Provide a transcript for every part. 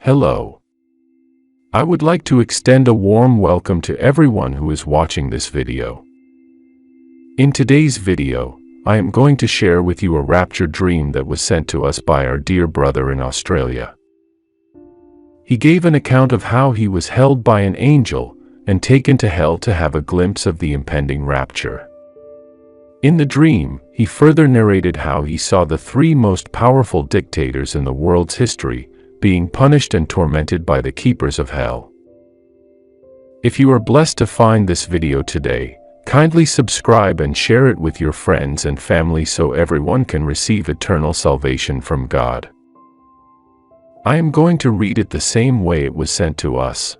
Hello. I would like to extend a warm welcome to everyone who is watching this video. In today's video, I am going to share with you a rapture dream that was sent to us by our dear brother in Australia. He gave an account of how he was held by an angel and taken to hell to have a glimpse of the impending rapture. In the dream, he further narrated how he saw the three most powerful dictators in the world's history being punished and tormented by the keepers of hell. If you are blessed to find this video today, kindly subscribe and share it with your friends and family so everyone can receive eternal salvation from God. I am going to read it the same way it was sent to us.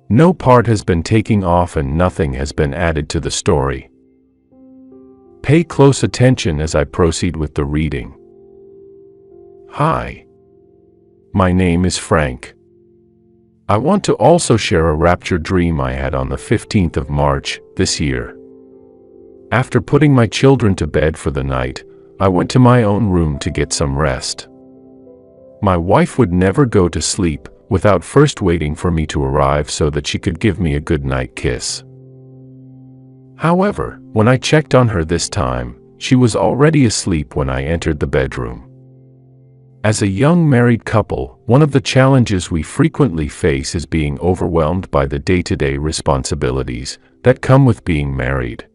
No part has been taken off and nothing has been added to the story. Pay close attention as I proceed with the reading. Hi. My name is Frank. I want to also share a rapture dream I had on the 15th of March this year. After putting my children to bed for the night, I went to my own room to get some rest. My wife would never go to sleep without first waiting for me to arrive so that she could give me a good night kiss. However, when I checked on her this time, she was already asleep when I entered the bedroom. As a young married couple, one of the challenges we frequently face is being overwhelmed by the day-to-day responsibilities that come with being married.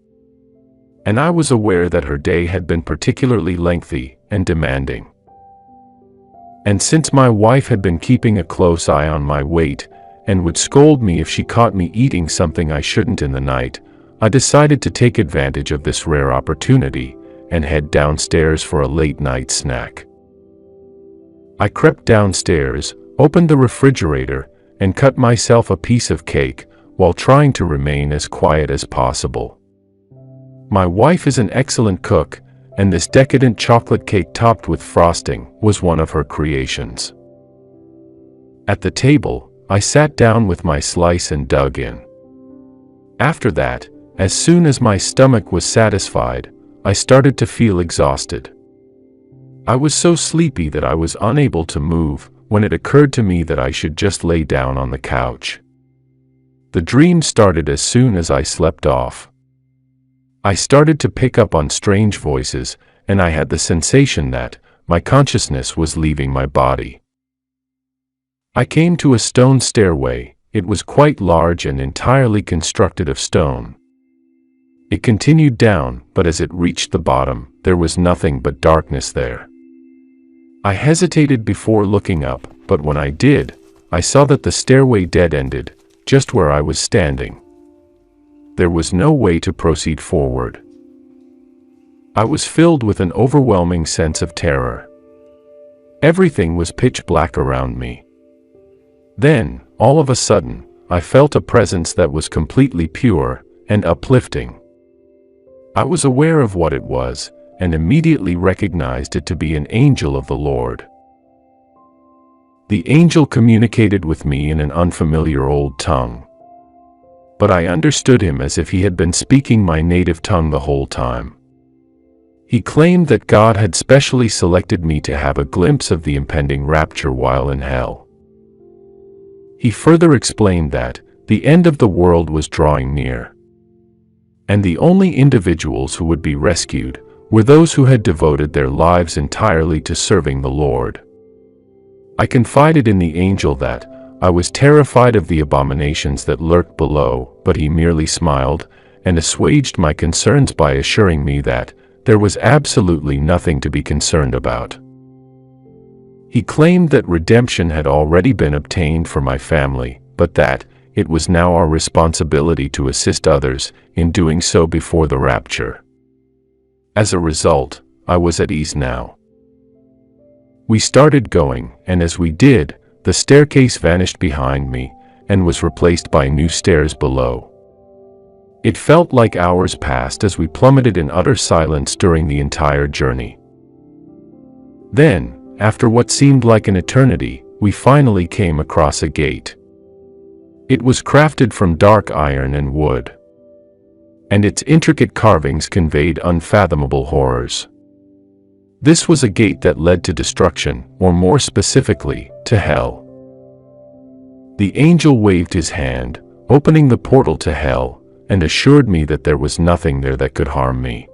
And I was aware that her day had been particularly lengthy and demanding. And since my wife had been keeping a close eye on my weight and would scold me if she caught me eating something I shouldn't in the night, I decided to take advantage of this rare opportunity and head downstairs for a late-night snack. I crept downstairs, opened the refrigerator, and cut myself a piece of cake while trying to remain as quiet as possible. My wife is an excellent cook, and this decadent chocolate cake topped with frosting was one of her creations. At the table, I sat down with my slice and dug in. After that, as soon as my stomach was satisfied, I started to feel exhausted. I was so sleepy that I was unable to move when it occurred to me that I should just lay down on the couch. The dream started as soon as I slept off. I started to pick up on strange voices, and I had the sensation that my consciousness was leaving my body. I came to a stone stairway. It was quite large and entirely constructed of stone. It continued down, but as it reached the bottom, there was nothing but darkness there. I hesitated before looking up, but when I did, I saw that the stairway dead-ended, just where I was standing. There was no way to proceed forward. I was filled with an overwhelming sense of terror. Everything was pitch black around me. Then, all of a sudden, I felt a presence that was completely pure and uplifting. I was aware of what it was, and immediately recognized it to be an angel of the Lord. The angel communicated with me in an unfamiliar old tongue. But I understood him as if he had been speaking my native tongue the whole time. He claimed that God had specially selected me to have a glimpse of the impending rapture while in hell. He further explained that the end of the world was drawing near, and the only individuals who would be rescued were those who had devoted their lives entirely to serving the Lord. I confided in the angel that I was terrified of the abominations that lurked below, but he merely smiled and assuaged my concerns by assuring me that there was absolutely nothing to be concerned about. He claimed that redemption had already been obtained for my family, but that it was now our responsibility to assist others in doing so before the rapture. As a result, I was at ease now. We started going, and as we did, the staircase vanished behind me and was replaced by new stairs below. It felt like hours passed as we plummeted in utter silence during the entire journey. Then, after what seemed like an eternity, we finally came across a gate. It was crafted from dark iron and wood, and its intricate carvings conveyed unfathomable horrors. This was a gate that led to destruction, or more specifically, to hell. The angel waved his hand, opening the portal to hell, and assured me that there was nothing there that could harm me.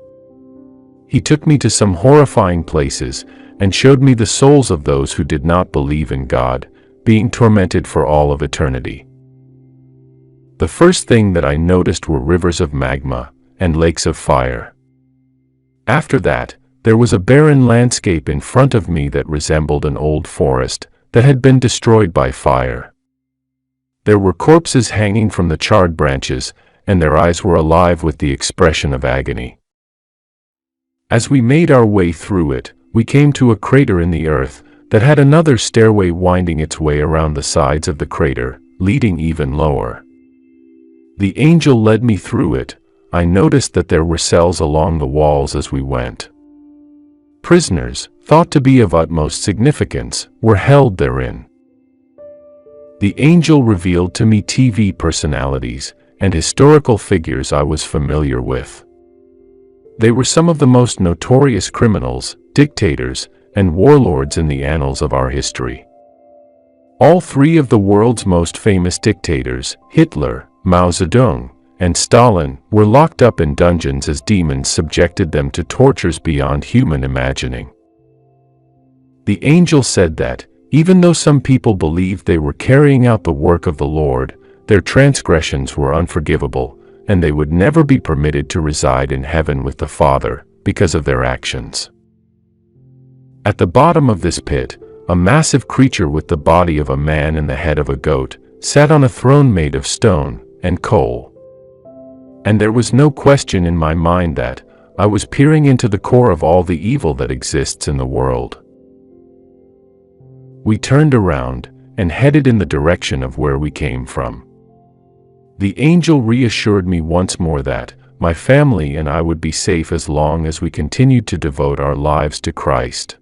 He took me to some horrifying places and showed me the souls of those who did not believe in God, being tormented for all of eternity. The first thing that I noticed were rivers of magma and lakes of fire. After that, there was a barren landscape in front of me that resembled an old forest that had been destroyed by fire. There were corpses hanging from the charred branches, and their eyes were alive with the expression of agony. As we made our way through it, we came to a crater in the earth that had another stairway winding its way around the sides of the crater, leading even lower. The angel led me through it. I noticed that there were cells along the walls as we went. Prisoners, thought to be of utmost significance, were held therein. The angel revealed to me TV personalities and historical figures I was familiar with. They were some of the most notorious criminals, dictators, and warlords in the annals of our history. All three of the world's most famous dictators, Hitler, Mao Zedong, and Stalin, were locked up in dungeons as demons subjected them to tortures beyond human imagining. The angel said that, even though some people believed they were carrying out the work of the Lord, their transgressions were unforgivable, and they would never be permitted to reside in heaven with the Father because of their actions. At the bottom of this pit, a massive creature with the body of a man and the head of a goat sat on a throne made of stone and coal. And there was no question in my mind that I was peering into the core of all the evil that exists in the world. We turned around and headed in the direction of where we came from. The angel reassured me once more that my family and I would be safe as long as we continued to devote our lives to Christ,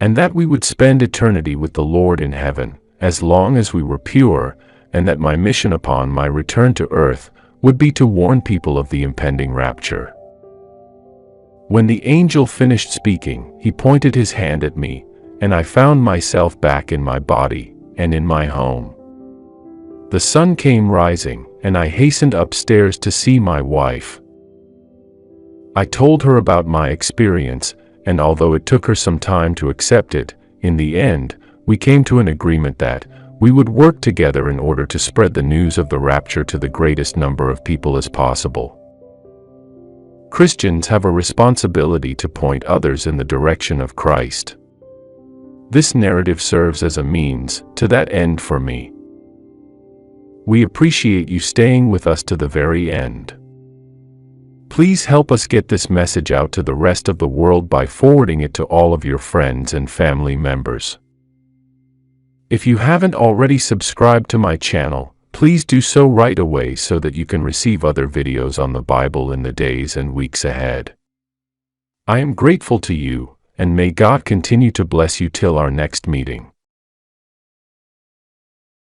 and that we would spend eternity with the Lord in heaven as long as we were pure, and that my mission upon my return to earth would be to warn people of the impending rapture. When the angel finished speaking, he pointed his hand at me, and I found myself back in my body and in my home. The sun came rising, and I hastened upstairs to see my wife. I told her about my experience, and although it took her some time to accept it, in the end, we came to an agreement that we would work together in order to spread the news of the rapture to the greatest number of people as possible. Christians have a responsibility to point others in the direction of Christ. This narrative serves as a means to that end for me. We appreciate you staying with us to the very end. Please help us get this message out to the rest of the world by forwarding it to all of your friends and family members. If you haven't already subscribed to my channel, please do so right away so that you can receive other videos on the Bible in the days and weeks ahead. I am grateful to you, and may God continue to bless you till our next meeting.